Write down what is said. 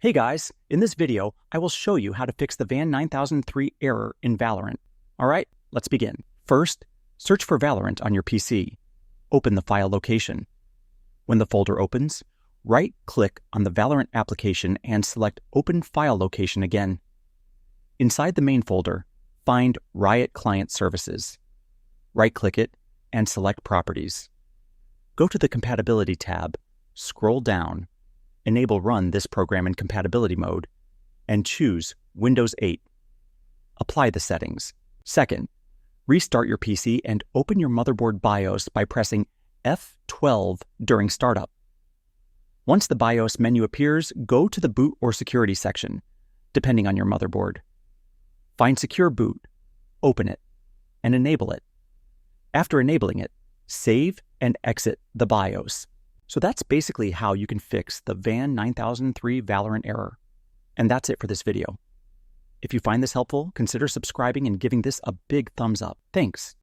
Hey guys, in this video, I will show you how to fix the VAN9003 error in Valorant. Alright, let's begin. First, search for Valorant on your PC. Open the file location. When the folder opens, right-click on the Valorant application and select Open File Location again. Inside the main folder, find Riot Client Services. Right-click it and select Properties. Go to the Compatibility tab, scroll down, enable Run this program in compatibility mode, and choose Windows 8. Apply the settings. Second, restart your PC and open your motherboard BIOS by pressing F12 during startup. Once the BIOS menu appears, go to the Boot or Security section, depending on your motherboard. Find Secure Boot, open it, and enable it. After enabling it, save and exit the BIOS. So that's basically how you can fix the VAN9003 Valorant error. And that's it for this video. If you find this helpful, consider subscribing and giving this a big thumbs up. Thanks.